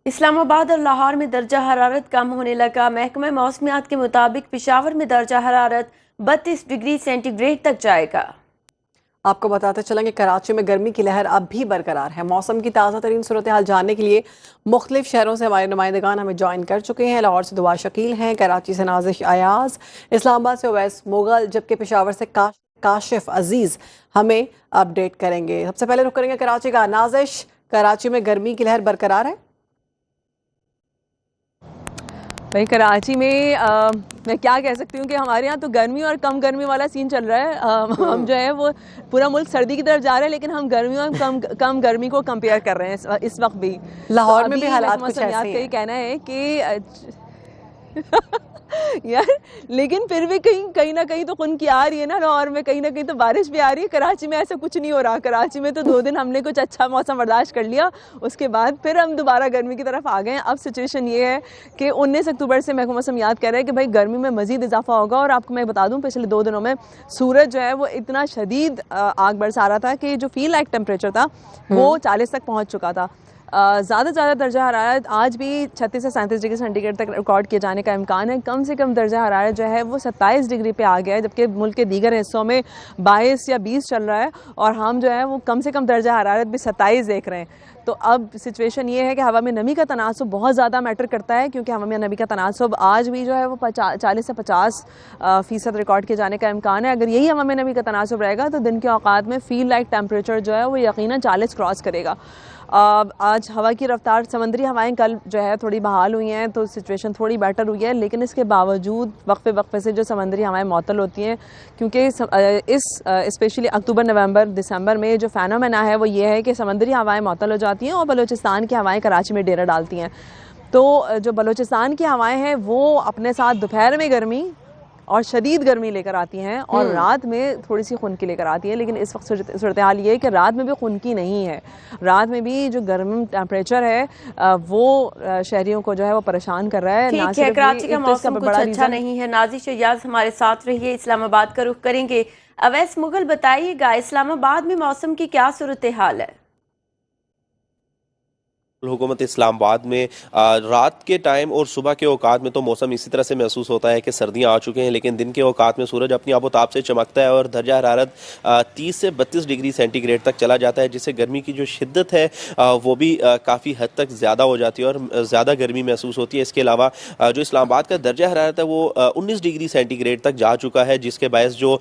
इस्लामाबाद और लाहौर में दर्जा हरारत कम होने लगा। महकमा मौसमियात के मुताबिक पेशावर में दर्जा हरारत 32 डिग्री सेंटीग्रेड तक जाएगा। आपको बताते चलेंगे कराची में गर्मी की लहर अब भी बरकरार है। मौसम की ताज़ा तरीन सूरत हाल जानने के लिए मुख्तलिफ शहरों से हमारे नुमाइंदगान हमें ज्वाइन कर चुके हैं। लाहौर से दुआ शकील हैं, कराची से नाजिश अयाज, इस्लामाबाद से उवैस मुगल, जबकि पेशावर से काशिफ अजीज़ हमें अपडेट करेंगे। सबसे पहले रुक करेंगे कराची का। नाजिश, कराची में गर्मी की लहर बरकरार है? भाई कराची में मैं क्या कह सकती हूँ कि हमारे यहाँ तो गर्मी और कम गर्मी वाला सीन चल रहा है। हम जो है वो पूरा मुल्क सर्दी की तरफ जा रहा है, लेकिन हम गर्मी और कम गर्मी को कंपेयर कर रहे हैं इस वक्त भी। लाहौर तो में भी हालात कुछ ऐसे ही हैं। कहना है कि यार, लेकिन फिर भी कहीं ना कहीं तो खुनकी आ रही है ना लाहौर में, कहीं ना कहीं तो बारिश भी आ रही है। कराची में ऐसा कुछ नहीं हो रहा। कराची में तो 2 दिन हमने कुछ अच्छा मौसम बर्दाश्त कर लिया, उसके बाद फिर हम दोबारा गर्मी की तरफ आ गए हैं। अब सिचुएशन ये है कि 19 अक्टूबर से महकमा मौसम याद कर रहा है कि भाई गर्मी में मजीद इजाफा होगा। और आपको मैं बता दूं, पिछले 2 दिनों में सूरज जो है वो इतना शदीद आग बरसा रहा था कि जो फील लाइक टेम्परेचर था वो 40 तक पहुँच चुका था। ज़्यादा से ज़्यादा दर्जा हरारत आज भी 36 से 37 डिग्री सेंटीग्रेड तक रिकॉर्ड किए जाने का इम्कान है। कम से कम दर्जा हरारत जो है वो 27 डिग्री पे आ गया है, जबकि मुल्क के दीगर हिस्सों में 22 या 20 चल रहा है और हम जो है वो कम से कम दर्जा हरारत भी 27 देख रहे हैं। तो अब सिचुएशन ये है कि हवा में नमी का तनासुब बहुत ज़्यादा मैटर करता है, क्योंकि हवा में नमी का तनासुब आज भी जो है वो 40 से 50% रिकॉर्ड किए जाने का इम्कान है। अगर यही हवा में नमी का तनासुब रहेगा तो दिन के औकात में फील लाइक टेम्परेचर जो है वो यकीनन 40 क्रॉस करेगा। आज हवा की रफ्तार, समंदरी हवाएं कल जो है थोड़ी बहाल हुई हैं, तो सिचुएशन थोड़ी बेटर हुई है, लेकिन इसके बावजूद वक्फे वक्फे से जो समंदरी हवाएं मअतल होती हैं, क्योंकि इस स्पेशली अक्टूबर, नवंबर, दिसंबर में जो फेनोमेना है वो ये है कि समंदरी हवाएं मअतल हो जाती हैं और बलूचिस्तान की हवाएं कराची में डेरा डालती हैं। तो जो बलूचिस्तान की हवाएँ हैं वो अपने साथ दोपहर में गर्मी और शदीद गर्मी लेकर आती हैं और रात में थोड़ी सी खुनकी लेकर आती है। लेकिन इस वक्त सूरत हाल ये है कि रात में भी खुनकी नहीं है। रात में भी जो गर्म टेम्परेचर है वो शहरियों को जो है वो परेशान कर रहा है। ठीक है, कराची का मौसम कुछ अच्छा नहीं है। नाजिश अयाज हमारे साथ रहिए। इस्लामाबाद का रुख करेंगे। अवैस मुगल, बताइएगा इस्लामाबाद में मौसम की क्या सूरत हाल है? हुकूमत इस्लामाबाद में रात के टाइम और सुबह के औकात में तो मौसम इसी तरह से महसूस होता है कि सर्दियां आ चुके हैं, लेकिन दिन के औकात में सूरज अपनी आबोताब से चमकता है और दर्जा हरारत 30 से 32 डिग्री सेंटीग्रेड तक चला जाता है, जिससे गर्मी की जो शिद्दत है वो भी काफ़ी हद तक ज़्यादा हो जाती है और ज़्यादा गर्मी महसूस होती है। इसके अलावा जो इस्लामाबाद का दर्जा हरारत है वो 19 डिग्री सेंटीग्रेड तक जा चुका है, जिसके बायस जो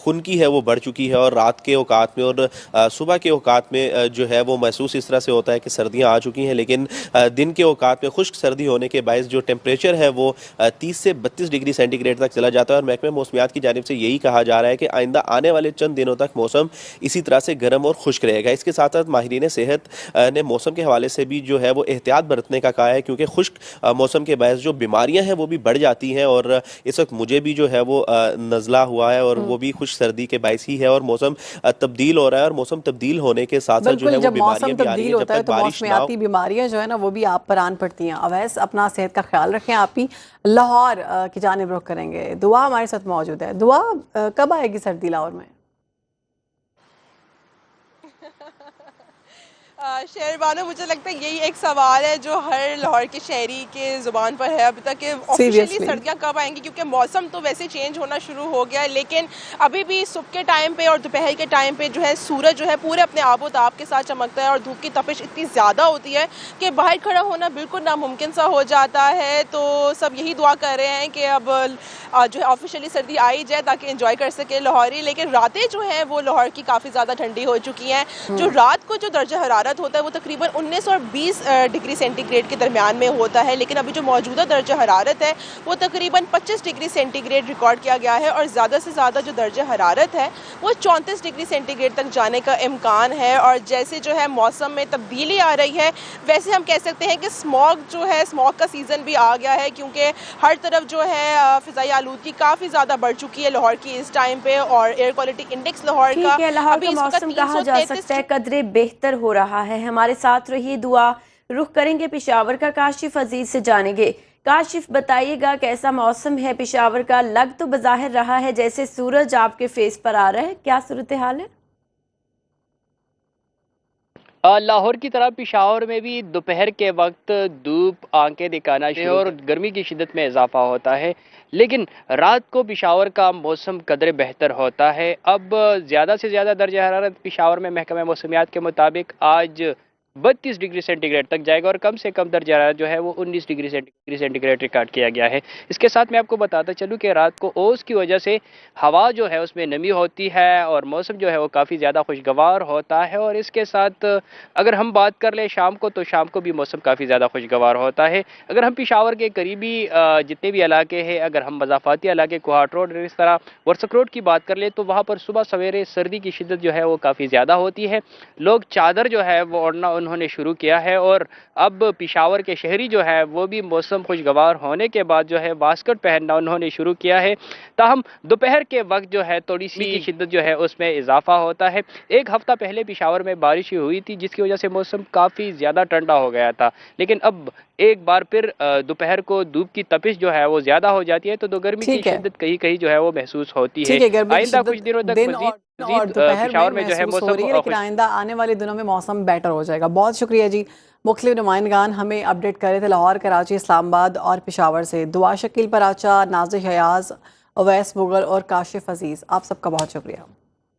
खुनकी है वो बढ़ चुकी है और रात के औकात में और सुबह के औकात में जो है वो महसूस इस तरह से होता है कि सर्दियाँ आ चुकी हैं, लेकिन दिन के औकात में खुश्क सर्दी होने के बायस जो टेम्परेचर है वो 30 से 32 डिग्री सेंटीग्रेड तक चला जाता है। और महकमे मौसमियात की जानिब से यही कहा जा रहा है कि आइंदा आने वाले चंद दिनों तक मौसम इसी तरह से गर्म और खुश्क रहेगा। इसके साथ साथ माहिरीन सेहत ने मौसम के हवाले से भी जो है वो एहतियात बरतने का कहा है, क्योंकि खुश्क मौसम के बायस जो बीमारियाँ हैं वो भी बढ़ जाती हैं। और इस वक्त मुझे भी जो है वो नज़ला हुआ है और वो भी खुश्क सर्दी के बायस ही है और मौसम तब्दील हो रहा है। और मौसम तब्दील होने के साथ साथ जो है वो बीमारियां भी आ रही हैं। जब तक बारिश ना हो, बीमारियां जो है ना वो भी आप पर आन पड़ती हैं। अवैस, अपना सेहत का ख्याल रखें। आप ही लाहौर की जानिब रुख करेंगे। दुआ हमारे साथ मौजूद है। दुआ, कब आएगी सर्दी लाहौर में? शहरबानो, मुझे लगता है यही एक सवाल है जो हर लाहौर के शहरी के ज़ुबान पर है अभी तक कि ऑफिशियली सर्दियाँ कब आएंगी, क्योंकि मौसम तो वैसे चेंज होना शुरू हो गया है, लेकिन अभी भी सुबह के टाइम पे और दोपहर के टाइम पे जो है सूरज जो है पूरे अपने आबोताब के साथ चमकता है और धूप की तपिश इतनी ज़्यादा होती है कि बाहर खड़ा होना बिल्कुल नामुमकिन सा हो जाता है। तो सब यही दुआ कर रहे हैं कि अब जो है ऑफिशियली सर्दी आई जाए ताकि एंजॉय कर सके लाहौरी। लेकिन रातें जो हैं वो लाहौर की काफ़ी ज़्यादा ठंडी हो चुकी हैं। जो रात को जो दर्जा हरारत होता है वो तकरीबन 19 और 20 डिग्री सेंटीग्रेड के दरमियान में होता है, लेकिन अभी जो मौजूदा दर्जा हरारत है वो तकरीबन 25 डिग्री सेंटीग्रेड रिकॉर्ड किया गया है और ज़्यादा से ज़्यादा जो दर्जा हरारत है वो 34 डिग्री सेंटीग्रेड तक जाने का इम्कान है। और जैसे जो है मौसम में तब्दीली आ रही है, वैसे हम कह सकते हैं कि स्मॉग जो है, स्मॉग का सीज़न भी आ गया है, क्योंकि हर तरफ जो है फ़िज़ाई आलूदगी काफ़ी ज़्यादा बढ़ चुकी है लाहौर की इस टाइम पे। और एयर क्वालिटी इंडेक्स लाहौर का मौसम कहा जा सकता है कदरे बेहतर हो रहा है। हमारे साथ रहिए। दुआ, रुख करेंगे पेशावर का। काशिफ अजीज से जानेंगे। काशिफ, बताइएगा कैसा मौसम है पेशावर का? लग तो बज़ाहिर रहा है जैसे सूरज आपके फेस पर आ रहा है, क्या सूरत हाल है? लाहौर की तरह पेशावर में भी दोपहर के वक्त धूप आंखें दिखाना शुरू और गर्मी की शिद्दत में इजाफा होता है, लेकिन रात को पेशावर का मौसम कदरे बेहतर होता है। अब ज़्यादा से ज़्यादा दर्जा हरारत पेशावर में महकमा मौसमियात के मुताबिक आज 32 डिग्री सेंटीग्रेड तक जाएगा और कम से कम दर्जा हरारत जो है वो 19 डिग्री सेंटीग्रेड रिकॉर्ड किया गया है। इसके साथ मैं आपको बताता चलूँ कि रात को ओस की वजह से हवा जो है उसमें नमी होती है और मौसम जो है वो काफ़ी ज़्यादा खुशगवार होता है। और इसके साथ अगर हम बात कर लें शाम को, तो शाम को भी मौसम काफ़ी ज़्यादा खुशगवार होता है। अगर हम पेशावर के करीबी जितने भी इलाके हैं, अगर हम मज़ाफ़ाती इलाके कोहाट रोड और इस तरह वर्सक रोड की बात कर लें, तो वहाँ पर सुबह सवेरे सर्दी की शिद्दत जो है वो काफ़ी ज़्यादा होती है। लोग चादर जो है वो ओढ़ना उन्होंने शुरू किया है और अब पेशावर के शहरी जो है वो भी मौसम खुशगवार होने के बाद जो है वास्कट पहनना उन्होंने शुरू किया है। ताहम दोपहर के वक्त जो है थोड़ी सी शिद्दत जो है उसमें इजाफा होता है। एक हफ्ता पहले पेशावर में बारिश हुई थी जिसकी वजह से मौसम काफ़ी ज़्यादा ठंडा हो गया था, लेकिन अब एक बार फिर दोपहर को धूप की तपिश जो है वो ज़्यादा हो जाती है, तो गर्मी की शिद्दत कहीं कहीं जो है वो महसूस होती है। आइंदा कुछ दिनों तक और दोपहर पेशावर में जो है महसूस हो रही है, लेकिन आइंदा आने वाले दिनों में मौसम बेटर हो जाएगा। बहुत शुक्रिया जी। मुख्तलिफ नुमाइंदगान हमें अपडेट कर रहे थे लाहौर, कराची, इस्लामाबाद और पेशावर से। दुआ शकील पराचा, नाज़िर हयाज, अवैस मुगल और काशिफ अजीज़, आप सबका बहुत शुक्रिया।